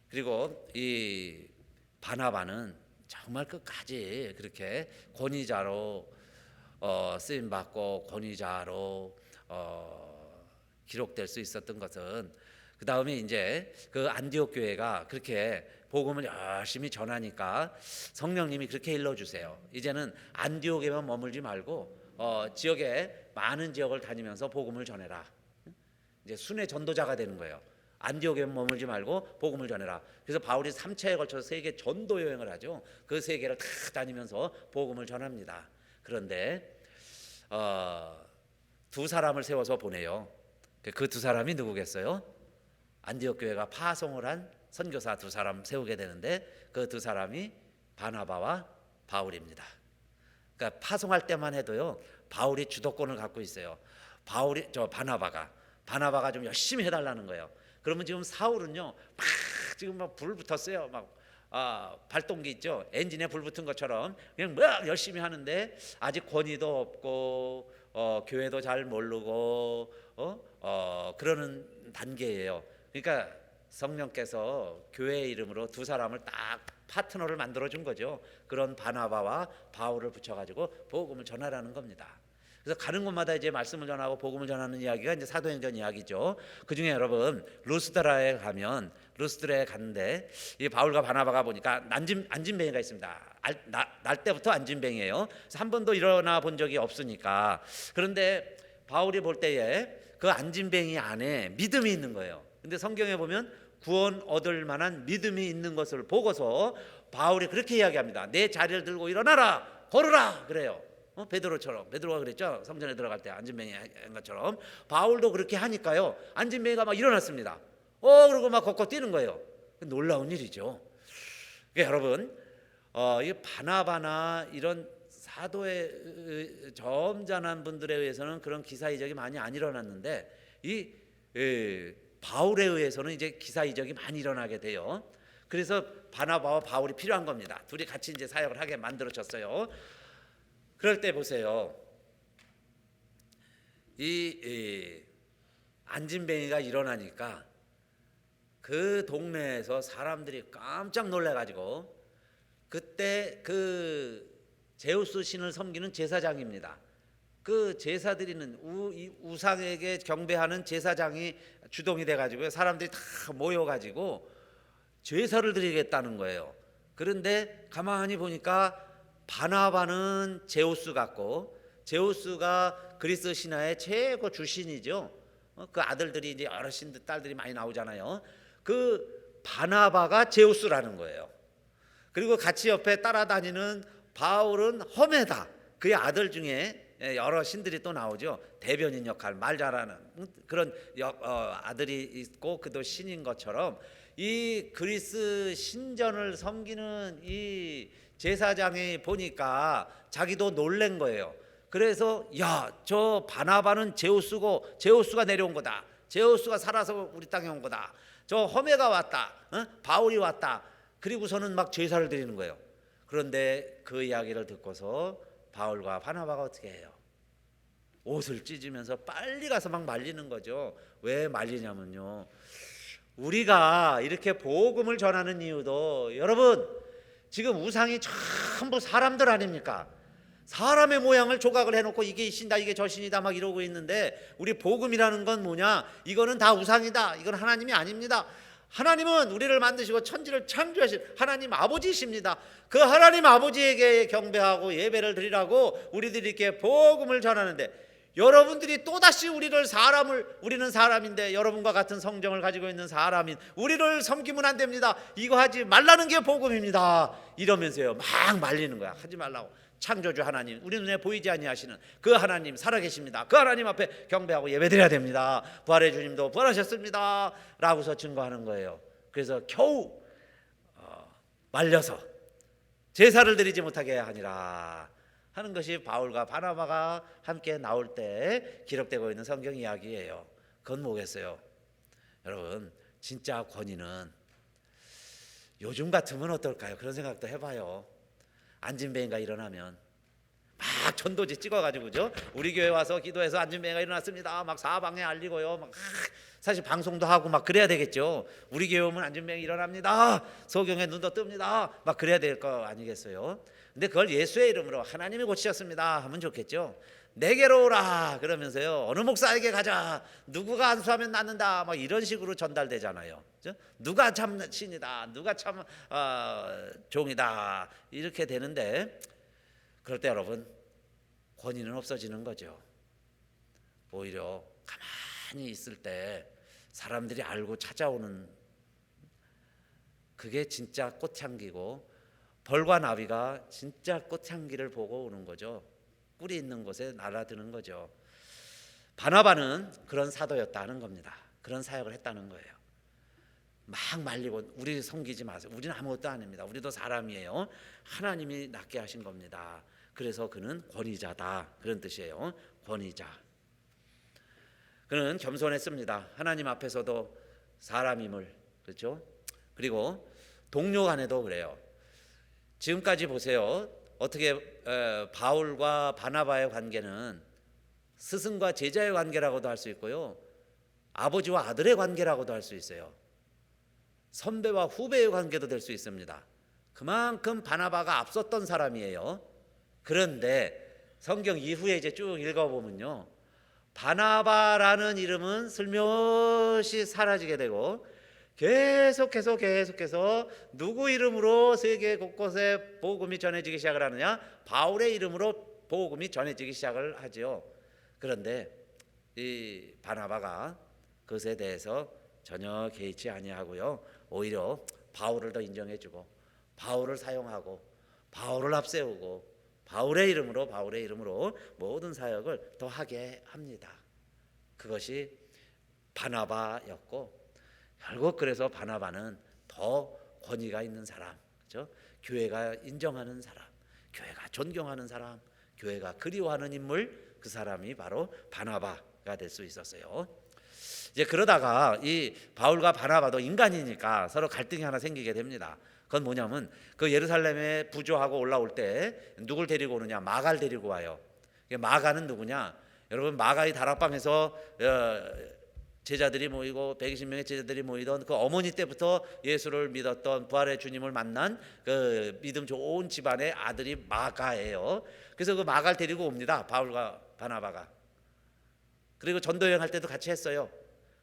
그리고 이 바나바는 정말 끝까지 그렇게 권위자로 쓰임 받고 권위자로 기록될 수 있었던 것은, 그 다음에 이제 그 안디옥 교회가 그렇게 복음을 열심히 전하니까 성령님이 그렇게 일러주세요. 이제는 안디옥에만 머물지 말고 지역에 많은 지역을 다니면서 복음을 전해라. 이제 순회 전도자가 되는 거예요. 안디옥에 머물지 말고 복음을 전해라. 그래서 바울이 3차에 걸쳐서 세계 전도 여행을 하죠. 그 세계를 다 다니면서 복음을 전합니다. 그런데 두 사람을 세워서 보내요. 그 두 사람이 누구겠어요? 안디옥 교회가 파송을 한 선교사 두 사람 세우게 되는데, 그 두 사람이 바나바와 바울입니다. 그러니까 파송할 때만 해도요, 바울이 주도권을 갖고 있어요. 바나바가 바나바가 좀 열심히 해달라는 거예요. 그러면 지금 사울은요 막 지금 막 불 붙었어요. 막 발동기 있죠, 엔진에 불 붙은 것처럼 그냥 막 열심히 하는데 아직 권위도 없고 교회도 잘 모르고 그러는 단계예요. 그러니까 성령께서 교회의 이름으로 두 사람을 딱 파트너를 만들어 준 거죠. 그런 바나바와 바울을 붙여가지고 복음을 전하라는 겁니다. 그래서 가는 곳마다 이제 말씀을 전하고 복음을 전하는 이야기가 이제 사도행전 이야기죠. 그 중에 여러분 루스드라에 갔는데 이 바울과 바나바가 보니까 안진뱅이가 있습니다. 날 때부터 안진뱅이에요. 그래서 한 번도 일어나 본 적이 없으니까. 그런데 바울이 볼 때에 그 안진뱅이 안에 믿음이 있는 거예요. 근데 성경에 보면 구원 얻을 만한 믿음이 있는 것을 보고서 바울이 그렇게 이야기합니다. 내 자리를 들고 일어나라, 걸으라 그래요. 베드로가 그랬죠. 성전에 들어갈 때 안진뱅이 한 것처럼 바울도 그렇게 하니까요 안진뱅이가 막 일어났습니다. 그러고 막 걷고 뛰는 거예요. 놀라운 일이죠. 그러니까 여러분 이 바나바나 이런 사도의 점잖은 분들에 의해서는 그런 기사 이적이 많이 안 일어났는데 이 바울에 의해서는 이제 기사 이적이 많이 일어나게 돼요. 그래서 바나바와 바울이 필요한 겁니다. 둘이 같이 이제 사역을 하게 만들어졌어요. 그럴 때 보세요. 이 안진뱅이가 일어나니까 그 동네에서 사람들이 깜짝 놀래가지고 그때 그 제우스 신을 섬기는 제사장입니다. 그 제사 드리는 우상에게 경배하는 제사장이 주동이 돼가지고 사람들이 다 모여가지고 제사를 드리겠다는 거예요. 그런데 가만히 보니까 바나바는 제우스 같고 제우스가 그리스 신화의 최고 주신이죠. 그 아들들이 이제 어르신들 딸들이 많이 나오잖아요. 그 바나바가 제우스라는 거예요. 그리고 같이 옆에 따라다니는 바울은 허메다. 그의 아들 중에 여러 신들이 또 나오죠. 대변인 역할, 말 잘하는 그런 아들이 있고 그도 신인 것처럼 이 그리스 신전을 섬기는 이 제사장이 보니까 자기도 놀란 거예요. 그래서 저 바나바는 제우스고 제우스가 내려온 거다. 제우스가 살아서 우리 땅에 온 거다. 저 허메가 왔다. 바울이 왔다. 그리고서는 막 제사를 드리는 거예요. 그런데 그 이야기를 듣고서 바울과 바나바가 어떻게 해요? 옷을 찢으면서 빨리 가서 막 말리는 거죠. 왜 말리냐면요, 우리가 이렇게 복음을 전하는 이유도 여러분 지금 우상이 전부 사람들 아닙니까? 사람의 모양을 조각을 해놓고 이게 이 신다 이게 저 신이다 막 이러고 있는데 우리 복음이라는 건 뭐냐? 이거는 다 우상이다. 이건 하나님이 아닙니다. 하나님은 우리를 만드시고 천지를 창조하신 하나님 아버지이십니다. 그 하나님 아버지에게 경배하고 예배를 드리라고 우리들이 이렇게 복음을 전하는데 여러분들이 또다시 우리는 사람인데 여러분과 같은 성정을 가지고 있는 사람인 우리를 섬기면 안 됩니다. 이거 하지 말라는 게 복음입니다. 이러면서요 막 말리는 거야. 하지 말라고. 창조주 하나님, 우리 눈에 보이지 아니하시는 그 하나님 살아계십니다. 그 하나님 앞에 경배하고 예배드려야 됩니다. 부활의 주님도 부활하셨습니다 라고서 증거하는 거예요. 그래서 겨우 말려서 제사를 드리지 못하게 하니라 하는 것이 바울과 바나바가 함께 나올 때 기록되고 있는 성경 이야기예요. 그건 뭐겠어요? 여러분 진짜 권위는 요즘 같으면 어떨까요? 그런 생각도 해봐요. 안진뱅이가 일어나면 막 전도지 찍어가지고 그죠? 우리 교회 와서 기도해서 안진뱅이가 일어났습니다 막 사방에 알리고요 막 사실 방송도 하고 막 그래야 되겠죠. 우리 교회 오면 안진뱅이 일어납니다 소경에 눈도 뜹니다 막 그래야 될 거 아니겠어요? 근데 그걸 예수의 이름으로 하나님이 고치셨습니다 하면 좋겠죠. 내게로 오라 그러면서요 어느 목사에게 가자 누구가 안수하면 낫는다 막 이런 식으로 전달되잖아요. 그죠? 누가 참 신이다 누가 참 종이다 이렇게 되는데 그럴 때 여러분 권위는 없어지는 거죠. 오히려 가만히 있을 때 사람들이 알고 찾아오는 그게 진짜 꽃향기고 벌과 나비가 진짜 꽃향기를 보고 오는 거죠. 꿀이 있는 곳에 날아드는 거죠. 바나바는 그런 사도였다는 겁니다. 그런 사역을 했다는 거예요. 막 말리고 우리 섬기지 마세요. 우리는 아무것도 아닙니다. 우리도 사람이에요. 하나님이 낫게 하신 겁니다. 그래서 그는 권위자다 그런 뜻이에요. 권위자. 그는 겸손했습니다. 하나님 앞에서도 사람임을, 그렇죠? 그리고 동료 간에도 그래요. 지금까지 보세요. 어떻게 바울과 바나바의 관계는 스승과 제자의 관계라고도 할 수 있고요, 아버지와 아들의 관계라고도 할 수 있어요. 선배와 후배의 관계도 될 수 있습니다. 그만큼 바나바가 앞섰던 사람이에요. 그런데 성경 이후에 이제 쭉 읽어보면요, 바나바라는 이름은 슬며시 사라지게 되고 계속해서 누구 이름으로 세계 곳곳에 복음이 전해지기 시작을 하느냐? 바울의 이름으로 복음이 전해지기 시작을 하죠. 그런데 이 바나바가 그것에 대해서 전혀 개의치 아니하고요, 오히려 바울을 더 인정해주고 바울을 사용하고 바울을 앞세우고 바울의 이름으로 모든 사역을 더 하게 합니다. 그것이 바나바였고, 결국 그래서 바나바는 더 권위가 있는 사람, 그렇죠? 교회가 인정하는 사람, 교회가 존경하는 사람, 교회가 그리워하는 인물, 그 사람이 바로 바나바가 될 수 있었어요. 이제 그러다가 이 바울과 바나바도 인간이니까 서로 갈등이 하나 생기게 됩니다. 그건 뭐냐면, 그 예루살렘에 부조하고 올라올 때 누굴 데리고 오느냐? 마가를 데리고 와요. 마가는 누구냐? 여러분, 마가의 다락방에서 제자들이 모이고 120명의 제자들이 모이던 그 어머니 때부터 예수를 믿었던 부활의 주님을 만난 그 믿음 좋은 집안의 아들이 마가예요. 그래서 그 마가를 데리고 옵니다, 바울과 바나바가. 그리고 전도 여행할 때도 같이 했어요.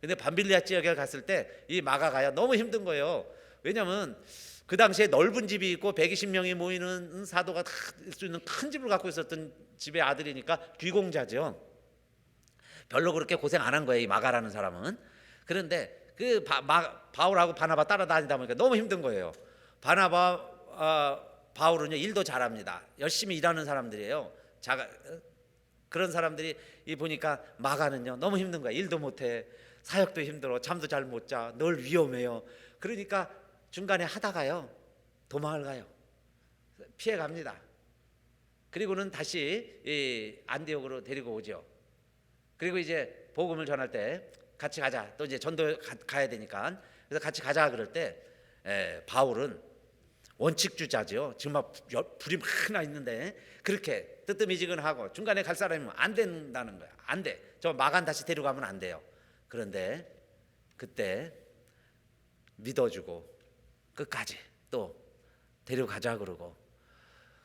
근데 밤빌리아 지역에 갔을 때 이 마가가요, 너무 힘든 거예요. 왜냐하면 그 당시에 넓은 집이 있고 120명이 모이는 사도가 다 수 있는 큰 집을 갖고 있었던 집의 아들이니까 귀공자죠. 별로 그렇게 고생 안 한 거예요, 이 마가라는 사람은. 그런데 그 바울하고 바나바 따라다니다 보니까 너무 힘든 거예요. 바울은요, 일도 잘합니다. 열심히 일하는 사람들이에요. 그런 사람들이 보니까 마가는요, 너무 힘든 거예요. 일도 못해, 사역도 힘들어, 잠도 잘 못 자, 늘 위험해요. 그러니까 중간에 하다가요, 도망을 가요. 피해 갑니다. 그리고는 다시 안디옥으로 데리고 오죠. 그리고 이제 복음을 전할 때 같이 가자, 또 이제 전도 가야 되니까, 그래서 같이 가자 그럴 때 바울은 원칙주자죠. 지금 막 불이 막 나 있는데 그렇게 뜨뜻미지근하고 중간에 갈 사람이면 안 된다는 거야. 안 돼. 저 마간 다시 데려가면 안 돼요. 그런데 그때 믿어주고 끝까지 또 데려가자 그러고,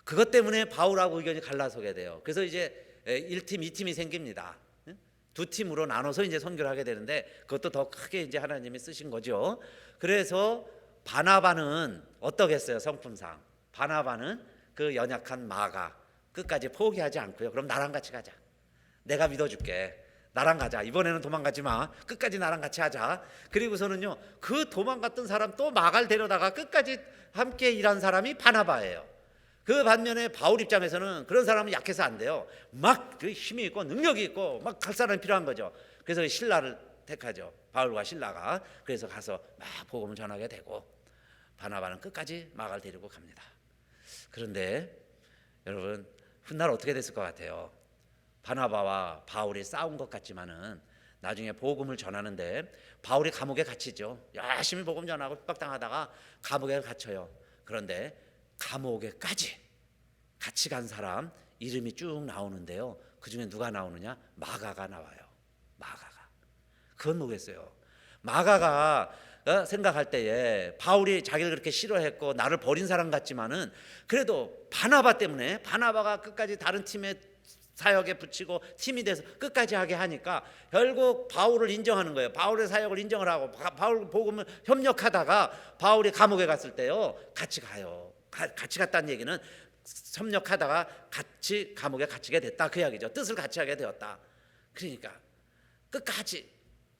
그것 때문에 바울하고 의견이 갈라서게 돼요. 그래서 이제 1팀, 2팀이 생깁니다. 두 팀으로 나눠서 이제 선교를 하게 되는데, 그것도 더 크게 이제 하나님이 쓰신 거죠. 그래서 바나바는 어떻겠어요? 성품상 바나바는 그 연약한 마가 끝까지 포기하지 않고요, 그럼 나랑 같이 가자, 내가 믿어줄게, 나랑 가자, 이번에는 도망가지 마, 끝까지 나랑 같이 하자. 그리고서는요, 그 도망갔던 사람 또 마가를 데려다가 끝까지 함께 일한 사람이 바나바예요. 그 반면에 바울 입장에서는 그런 사람은 약해서 안 돼요. 막 그 힘이 있고 능력이 있고 막 갈 사람이 필요한 거죠. 그래서 신라를 택하죠, 바울과 신라가. 그래서 가서 막 복음을 전하게 되고, 바나바는 끝까지 마가를 데리고 갑니다. 그런데 여러분, 훗날 어떻게 됐을 것 같아요? 바나바와 바울이 싸운 것 같지만은 나중에 복음을 전하는데 바울이 감옥에 갇히죠. 열심히 복음 전하고 핍박당하다가 감옥에 갇혀요. 그런데 감옥에까지 같이 간 사람 이름이 쭉 나오는데요, 그 중에 누가 나오느냐? 마가가 나와요. 마가가. 그건 뭐겠어요? 마가가 생각할 때에 바울이 자기를 그렇게 싫어했고 나를 버린 사람 같지만은, 그래도 바나바 때문에, 바나바가 끝까지 다른 팀에 사역에 붙이고 팀이 돼서 끝까지 하게 하니까 결국 바울을 인정하는 거예요. 바울의 사역을 인정을 하고 바울 복음을 협력하다가 바울이 감옥에 갔을 때요, 같이 가요. 같이 갔다는 얘기는 협력하다가 같이 감옥에 갇히게 됐다, 그 이야기죠. 뜻을 같이 하게 되었다. 그러니까 끝까지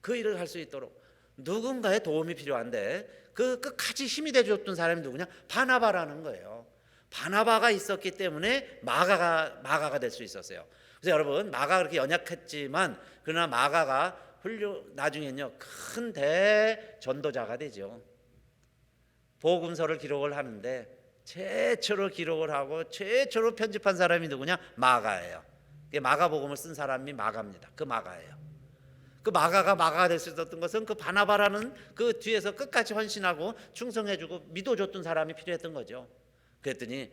그 일을 할 수 있도록 누군가의 도움이 필요한데, 그 끝까지 힘이 되어줬던 사람이 누구냐? 바나바라는 거예요. 바나바가 있었기 때문에 마가가 될 수 있었어요. 그래서 여러분, 마가가 그렇게 연약했지만 그러나 마가가 나중에는요, 큰 대전도자가 되죠. 복음서를 기록을 하는데 최초로 기록을 하고 최초로 편집한 사람이 누구냐? 마가예요. 마가복음을 쓴 사람이 마가입니다. 그 마가예요. 그 마가가 될 수 있었던 것은 그 바나바라는 그 뒤에서 끝까지 헌신하고 충성해주고 믿어줬던 사람이 필요했던 거죠. 그랬더니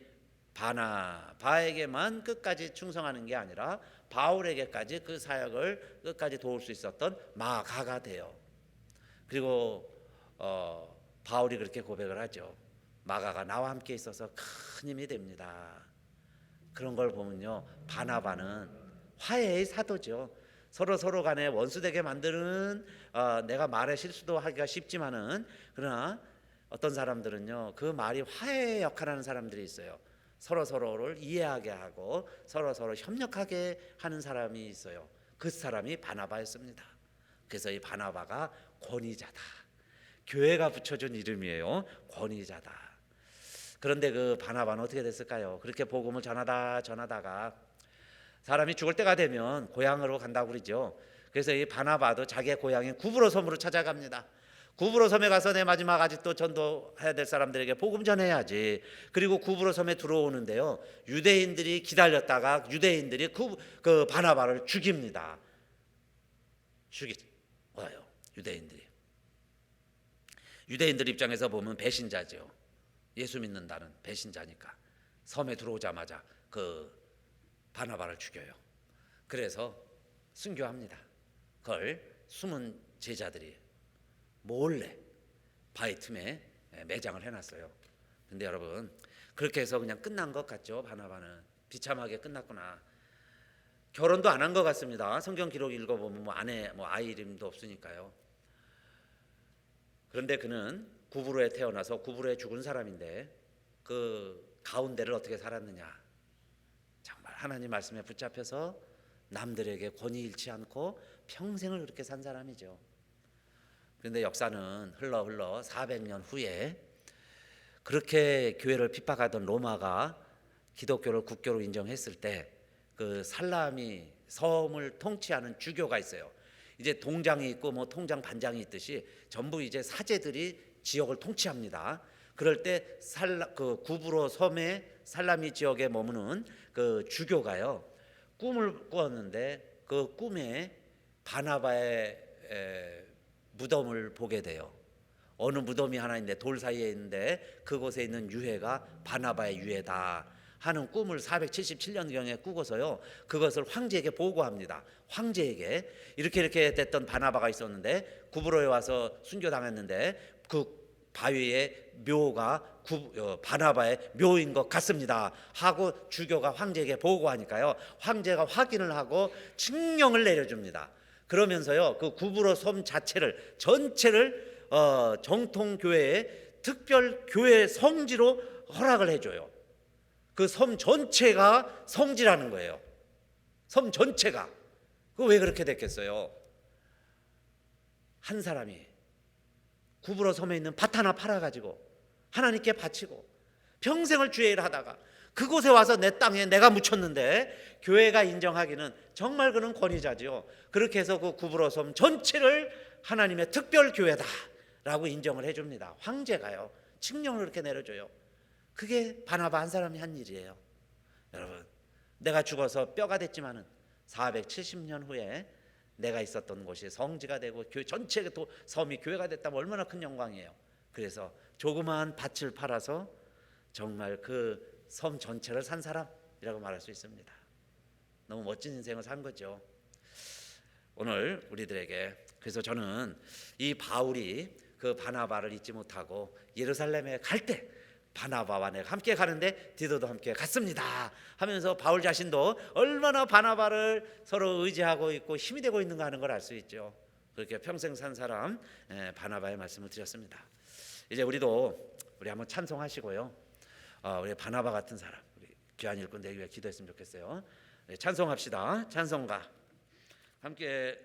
바나바에게만 끝까지 충성하는 게 아니라 바울에게까지 그 사역을 끝까지 도울 수 있었던 마가가 돼요. 그리고 바울이 그렇게 고백을 하죠. 마가가 나와 함께 있어서 큰 힘이 됩니다. 그런 걸 보면요, 바나바는 화해의 사도죠. 서로 간에 원수되게 만드는 내가 말에 실수도 하기가 쉽지만은 그러나 어떤 사람들은요, 그 말이 화해의 역할을 하는 사람들이 있어요. 서로를 이해하게 하고 서로 협력하게 하는 사람이 있어요. 그 사람이 바나바였습니다. 그래서 이 바나바가 권위자다. 교회가 붙여준 이름이에요. 권위자다. 그런데 그 바나바는 어떻게 됐을까요? 그렇게 복음을 전하다가 사람이 죽을 때가 되면 고향으로 간다고 그러죠. 그래서 이 바나바도 자기의 고향인 구브로 섬으로 찾아갑니다. 구브로 섬에 가서 내 마지막 아직도 전도해야 될 사람들에게 복음 전해야지. 그리고 구브로 섬에 들어오는데요, 유대인들이 기다렸다가 유대인들이 그 바나바를 죽입니다. 죽여요. 유대인들 입장에서 보면 배신자죠. 예수 믿는다는 배신자니까 섬에 들어오자마자 그 바나바를 죽여요. 그래서 순교합니다. 그걸 숨은 제자들이 몰래 바위 틈에 매장을 해놨어요. 근데 여러분, 그렇게 해서 그냥 끝난 것 같죠? 바나바는 비참하게 끝났구나. 결혼도 안 한 것 같습니다. 성경 기록 읽어보면 아이 이름도 없으니까요. 그런데 그는 구브로에 태어나서 구브로에 죽은 사람인데 그 가운데를 어떻게 살았느냐? 정말 하나님 말씀에 붙잡혀서 남들에게 권위 잃지 않고 평생을 그렇게 산 사람이죠. 그런데 역사는 흘러 400년 후에 그렇게 교회를 핍박하던 로마가 기독교를 국교로 인정했을 때 그 살라미 섬을 통치하는 주교가 있어요. 이제 동장이 있고 뭐 통장 반장이 있듯이 전부 이제 사제들이 지역을 통치합니다. 그럴 때 그 구브로 섬의 살라미 지역에 머무는 그 주교가요, 꿈을 꾸었는데 그 꿈에 바나바의 무덤을 보게 돼요. 어느 무덤이 하나 있는데 돌 사이에 있는데 그곳에 있는 유해가 바나바의 유해다 하는 꿈을 477년경에 꾸고서요, 그것을 황제에게 보고합니다. 황제에게 이렇게 됐던 바나바가 있었는데 구브로에 와서 순교당했는데 그 바위의 묘가 바나바의 묘인 것 같습니다 하고 주교가 황제에게 보고하니까요, 황제가 확인을 하고 칙령을 내려줍니다. 그러면서요, 그 구브로 섬 전체를 정통교회의 특별교회 성지로 허락을 해줘요. 그 섬 전체가 성지라는 거예요. 섬 전체가. 그 왜 그렇게 됐겠어요? 한 사람이 구브로 섬에 있는 밭 하나 팔아가지고 하나님께 바치고 평생을 주의 일을 하다가 그곳에 와서 내 땅에 내가 묻혔는데 교회가 인정하기는 정말 그는 권위자지요. 그렇게 해서 그 구브로 섬 전체를 하나님의 특별교회다라고 인정을 해줍니다. 황제가요, 칙령을 그렇게 내려줘요. 그게 바나바 한 사람이 한 일이에요. 여러분, 내가 죽어서 뼈가 됐지만은 470년 후에 내가 있었던 곳이 성지가 되고 교회 전체 섬이 교회가 됐다면 얼마나 큰 영광이에요. 그래서 조그마한 밭을 팔아서 정말 그 섬 전체를 산 사람이라고 말할 수 있습니다. 너무 멋진 인생을 산 거죠. 오늘 우리들에게, 그래서 저는 이 바울이 그 바나바를 잊지 못하고 예루살렘에 갈 때 바나바와 내가 함께 가는데 디도도 함께 갔습니다 하면서 바울 자신도 얼마나 바나바를 서로 의지하고 있고 힘이 되고 있는가 하는 걸 알 수 있죠. 그렇게 평생 산 사람 바나바의 말씀을 드렸습니다. 이제 우리 한번 찬송하시고요, 우리 바나바 같은 사람, 우리 귀한 일꾼 되기 위해 기도했으면 좋겠어요. 찬송합시다. 찬송가 함께